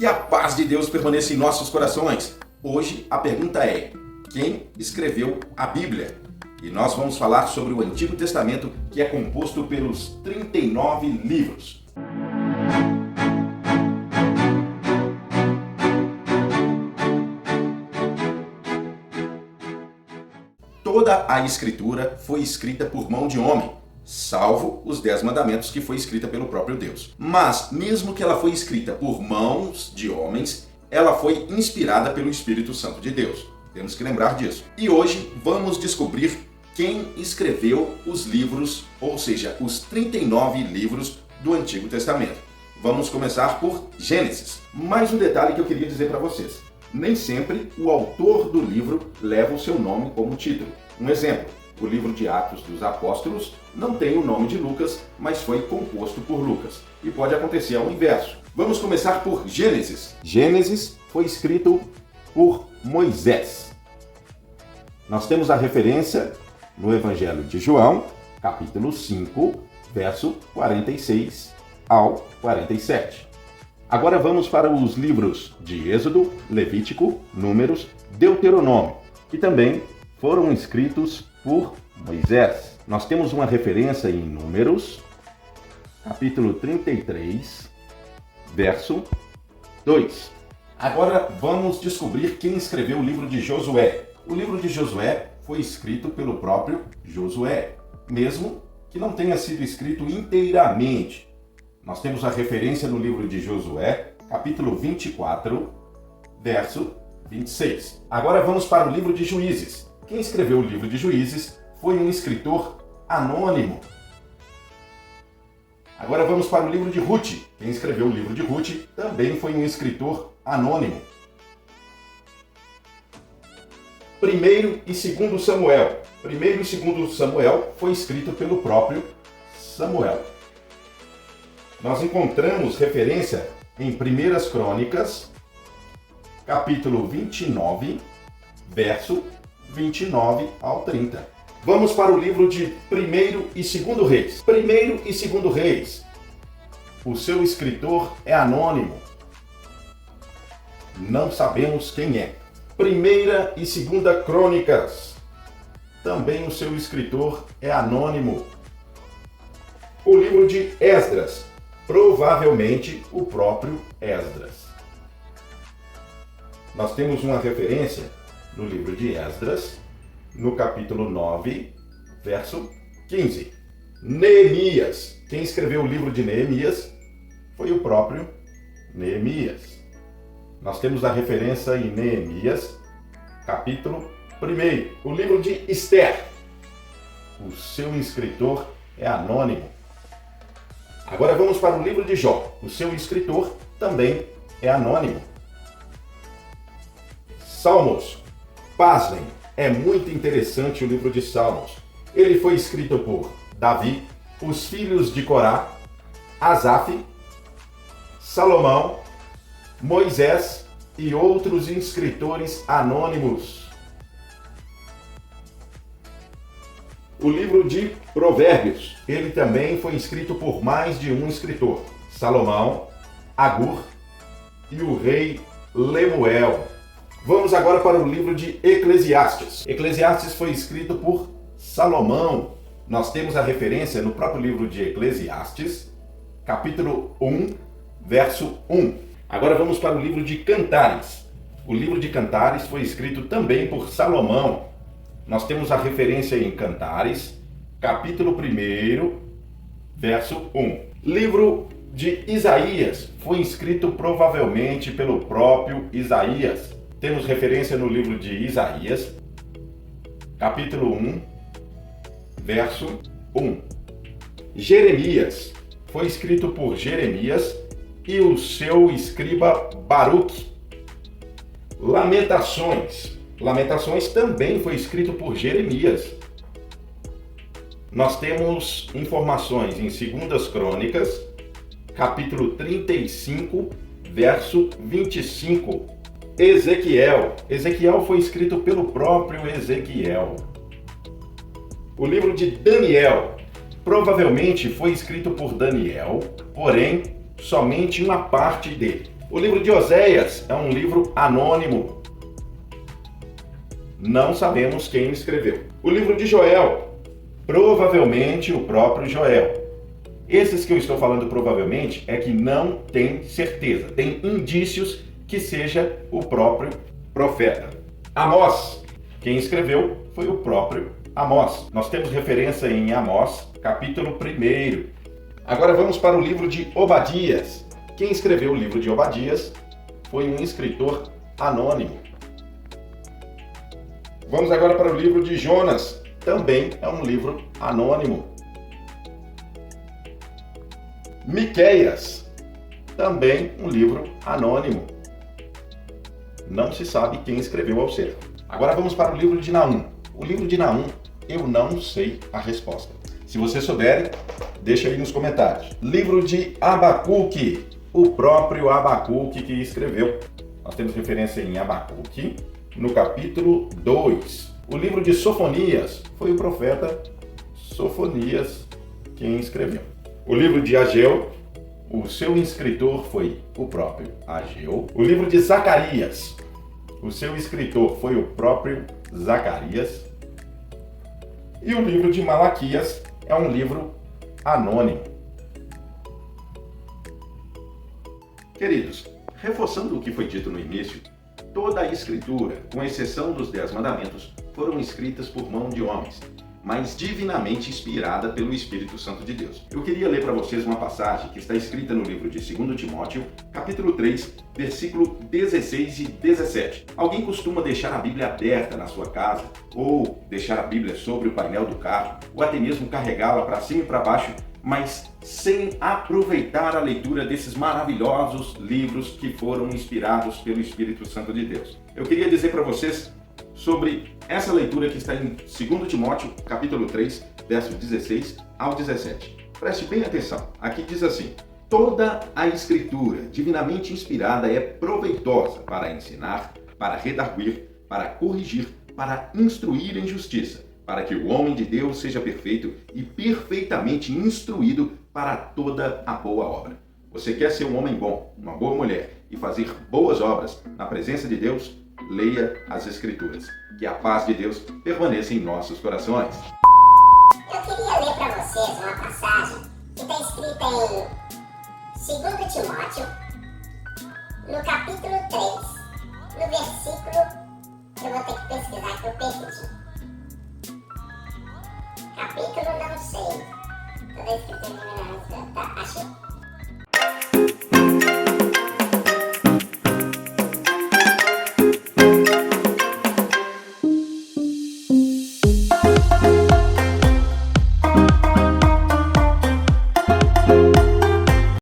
Que a paz de Deus permaneça em nossos corações. Hoje a pergunta é: quem escreveu a Bíblia? E nós vamos falar sobre o Antigo Testamento, que é composto pelos 39 livros. Toda a Escritura foi escrita por mão de homem, salvo os 10 mandamentos, que foi escrita pelo próprio Deus. Mas, mesmo que ela foi escrita por mãos de homens, ela foi inspirada pelo Espírito Santo de Deus. Temos que lembrar disso. E hoje vamos descobrir quem escreveu os livros, ou seja, os 39 livros do Antigo Testamento. Vamos começar por Gênesis. Mais um detalhe que eu queria dizer para vocês. Nem sempre o autor do livro leva o seu nome como título. Um exemplo, o livro de Atos dos Apóstolos não tem o nome de Lucas, mas foi composto por Lucas. E pode acontecer ao inverso. Vamos começar por Gênesis. Gênesis foi escrito por Moisés. Nós temos a referência no Evangelho de João, capítulo 5, verso 46 ao 47. Agora vamos para os livros de Êxodo, Levítico, Números, Deuteronômio, que também foram escritos por Moisés. Nós temos uma referência em Números, capítulo 33, verso 2. Agora vamos descobrir quem escreveu o livro de Josué. O livro de Josué foi escrito pelo próprio Josué, mesmo que não tenha sido escrito inteiramente. Nós temos a referência no livro de Josué, capítulo 24, verso 26. Agora vamos para o livro de Juízes. Quem escreveu o livro de Juízes foi um escritor anônimo. Agora vamos para o livro de Ruth. Quem escreveu o livro de Ruth também foi um escritor anônimo. 1º e 2º Samuel. 1º e 2º Samuel foi escrito pelo próprio Samuel. Nós encontramos referência em 1 Crônicas, capítulo 29, verso 29 ao 30. Vamos para o livro de 1º e 2º Reis. 1º e 2º Reis. O seu escritor é anônimo. Não sabemos quem é. 1ª e 2ª Crônicas. Também o seu escritor é anônimo. O livro de Esdras. Provavelmente o próprio Esdras. Nós temos uma referência no livro de Esdras, no capítulo 9, verso 15. Neemias. Quem escreveu o livro de Neemias foi o próprio Neemias. Nós temos a referência em Neemias, capítulo 1. O livro de Esther. O seu escritor é anônimo. Agora vamos para o livro de Jó. O seu escritor também é anônimo. Salmos. Pasmem, é muito interessante o livro de Salmos. Ele foi escrito por Davi, os filhos de Corá, Asaf, Salomão, Moisés e outros escritores anônimos. O livro de Provérbios, ele também foi escrito por mais de um escritor, Salomão, Agur e o rei Lemuel. Vamos agora para o livro de Eclesiastes. Eclesiastes foi escrito por Salomão. Nós temos a referência no próprio livro de Eclesiastes, capítulo 1, verso 1. Agora vamos para o livro de Cantares. O livro de Cantares foi escrito também por Salomão. Nós temos a referência em Cantares, capítulo 1, verso 1. Livro de Isaías foi escrito provavelmente pelo próprio Isaías. Temos referência no livro de Isaías, capítulo 1, verso 1. Jeremias foi escrito por Jeremias e o seu escriba Baruque. Lamentações. Lamentações também foi escrito por Jeremias. Nós temos informações em 2 Crônicas, capítulo 35, verso 25. Ezequiel. Ezequiel foi escrito pelo próprio Ezequiel. O livro de Daniel provavelmente foi escrito por Daniel, porém somente uma parte dele. O livro de Oséias é um livro anônimo. Não sabemos quem escreveu. O livro de Joel, provavelmente o próprio Joel. Esses que eu estou falando provavelmente é que não tem certeza, tem indícios que seja o próprio profeta. Amós, quem escreveu foi o próprio Amós. Nós temos referência em Amós, capítulo 1. Agora vamos para o livro de Obadias. Quem escreveu o livro de Obadias foi um escritor anônimo. Vamos agora para o livro de Jonas. Também é um livro anônimo. Miqueias, também um livro anônimo. Não se sabe quem escreveu ao certo. Agora vamos para o livro de Naum. O livro de Naum, eu não sei a resposta. Se vocês souberem, deixa aí nos comentários. Livro de Abacuque, o próprio Abacuque que escreveu. Nós temos referência em Abacuque, no capítulo 2. O livro de Sofonias, foi o profeta Sofonias quem escreveu. O livro de Ageu, o seu escritor foi o próprio Ageu. O livro de Zacarias, o seu escritor foi o próprio Zacarias. E o livro de Malaquias é um livro anônimo. Queridos, reforçando o que foi dito no início, toda a Escritura, com exceção dos 10 mandamentos, foram escritas por mão de homens, mas divinamente inspirada pelo Espírito Santo de Deus. Eu queria ler para vocês uma passagem que está escrita no livro de 2 Timóteo, capítulo 3, versículo 16 e 17. Alguém costuma deixar a Bíblia aberta na sua casa, ou deixar a Bíblia sobre o painel do carro, ou até mesmo carregá-la para cima e para baixo, mas sem aproveitar a leitura desses maravilhosos livros que foram inspirados pelo Espírito Santo de Deus. Eu queria dizer para vocês sobre essa leitura que está em 2 Timóteo, capítulo 3, versos 16 ao 17. Preste bem atenção. Aqui diz assim: toda a Escritura, divinamente inspirada, é proveitosa para ensinar, para redarguir, para corrigir, para instruir em justiça, para que o homem de Deus seja perfeito e perfeitamente instruído para toda a boa obra. Você quer ser um homem bom, uma boa mulher e fazer boas obras na presença de Deus? Leia as Escrituras. Que a paz de Deus permaneça em nossos corações. Eu queria ler para vocês uma passagem que está escrita em 2 Timóteo, no capítulo 3, no versículo, eu vou ter que pesquisar que eu perdi. Capítulo não sei. Toda a escritura, tá, achei.